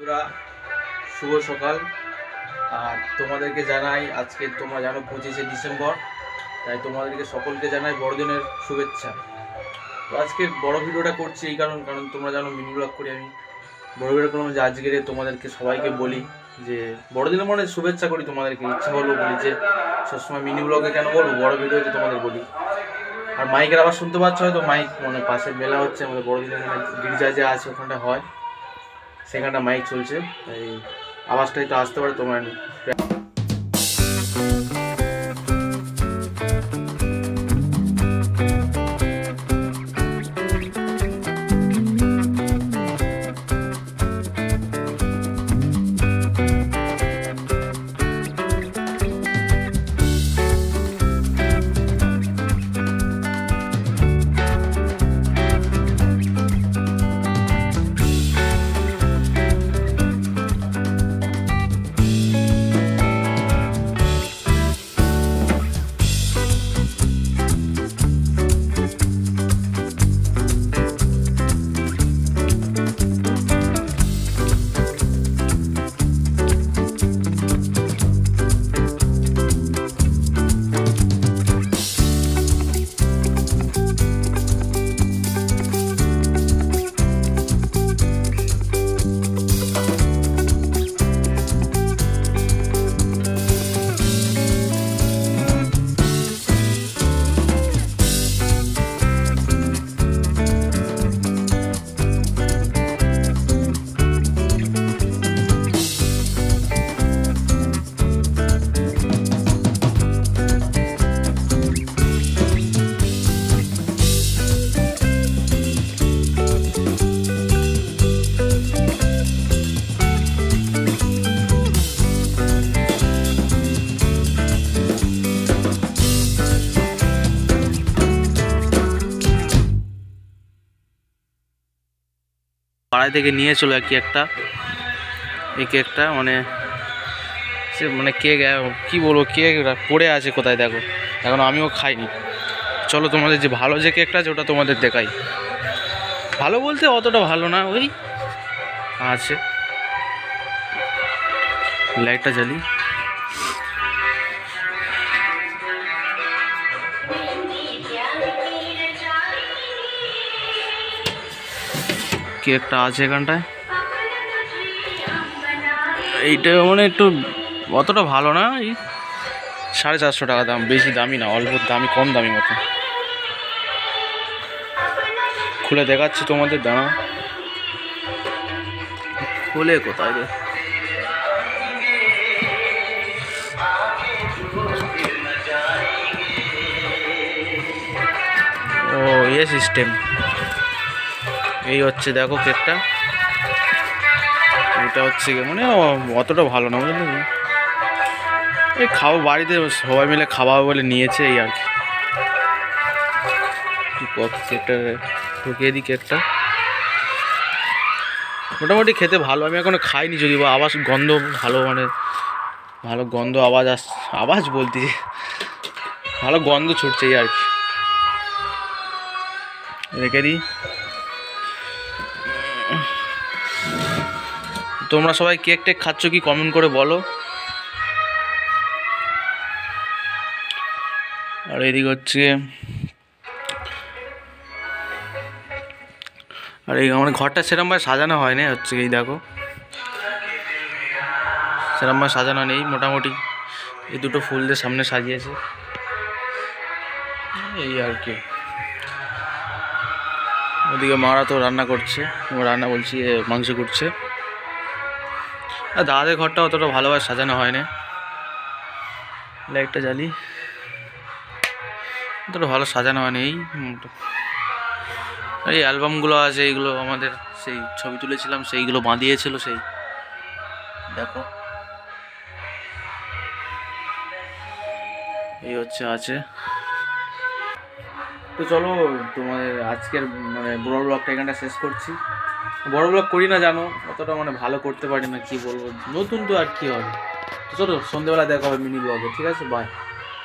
বন্ধুরা, শুভ সকাল। আর তোমাদেরকে জানাই, আজকে তোমরা জানো 25শে ডিসেম্বর, তাই তোমাদেরকে সকলকে জানাই বড়দিনের শুভেচ্ছা। তো আজকে বড় ভিডিওটা করছি এই কারণ তোমরা জানো মিনি ব্লগ করি আমি। বড় ভিডিও করলাম যে আজকে তোমাদেরকে সবাইকে বলি যে বড়দিনের মনে শুভেচ্ছা করি, তোমাদেরকে ইচ্ছা হলো বলি যে সবসময় মিনি ব্লগে কেন বলবো, বড় ভিডিওতে তোমাদের বলি। আর মাইকের আবার শুনতে পাচ্ছ হয়তো, মাইক পাশে মেলা হচ্ছে আমাদের বড়দিনের গির্জা যে আছে ওখানটা হয়, সেখানটা মাইক চলছে, তাই আওয়াজটা একটু আসতে পারে তোমার। পাড়ায় থেকে নিয়ে চলো এই কেকটা মানে সে মানে কেক কী বলবো, কেক পড়ে আছে কোথায় দেখো, এখন আমিও খাইনি। চলো তোমাদের যে ভালো যে কেকটা আছে ওটা তোমাদের দেখাই। ভালো বলতে অতটা ভালো না, ওই আছে। লাইটটা জ্বালি। কেকটা আছে এখানটায়, এইটা মানে একটু অতটা ভালো না, এই 450 টাকা দাম, বেশি দামি না, অল্প দামি, কম দামি মতো। খুলে দেখাচ্ছি তোমাদের, দাঁড়াও। খুলে কোথায় রে, ও ইয়ে সিস্টেম, এই হচ্ছে দেখো কেকটা। এটা হচ্ছে মানে অতটা ভালো না, বুঝলি? এই খাও বাড়িতে সবাই মিলে খাওয়া বলে নিয়েছে, এই আর কি। কেকটা ঢুকিয়ে দিই। কেকটা মোটামুটি খেতে ভালো, আমি এখনো খাইনি যদি বা, আওয়াজ গন্ধ ভালো, মানে ভালো গন্ধ আওয়াজ আওয়াজ বলতে ভালো গন্ধ ছুটছে এই আর কি। রেখে দিই। তোমরা সবাই কেক টেক খাচ্ছ কি কমেন্ট করে বলো। আর এদিকে হচ্ছে, আর এই আমার ঘরটা সেরকমভাবে সাজানো হয় না, হচ্ছে এই দেখো সেরকমভাবে সাজানো নেই, মোটামুটি এই দুটো ফুল দিয়ে সামনে সাজিয়েছে, এই আর কি। ওদিকে মারা তো রান্না করছে, রান্না বলছি মাংস করছে। আর দাদাদের ঘরটা অতটা ভালোভাবে সাজানো হয় না। লাইটটা জ্বালি, অতটা ভালো সাজানো হয়নি। এই অ্যালবামগুলো আছে, এইগুলো আমাদের সেই ছবি তুলেছিলাম, সেইগুলো বাঁধিয়েছিল, সেই দেখো এই হচ্ছে আছে। তো চলো তোমাদের আজকের মানে বড় ব্লগটা এখানটা শেষ করছি। বড় ব্লগ করি না জানো, অতটা মানে ভালো করতে পারি না, কি বলবো, নতুন তো আর কি হবে। তো চলো সন্ধ্যেবেলা দেখা হবে মিনি ব্লগে, ঠিক আছে, বাই।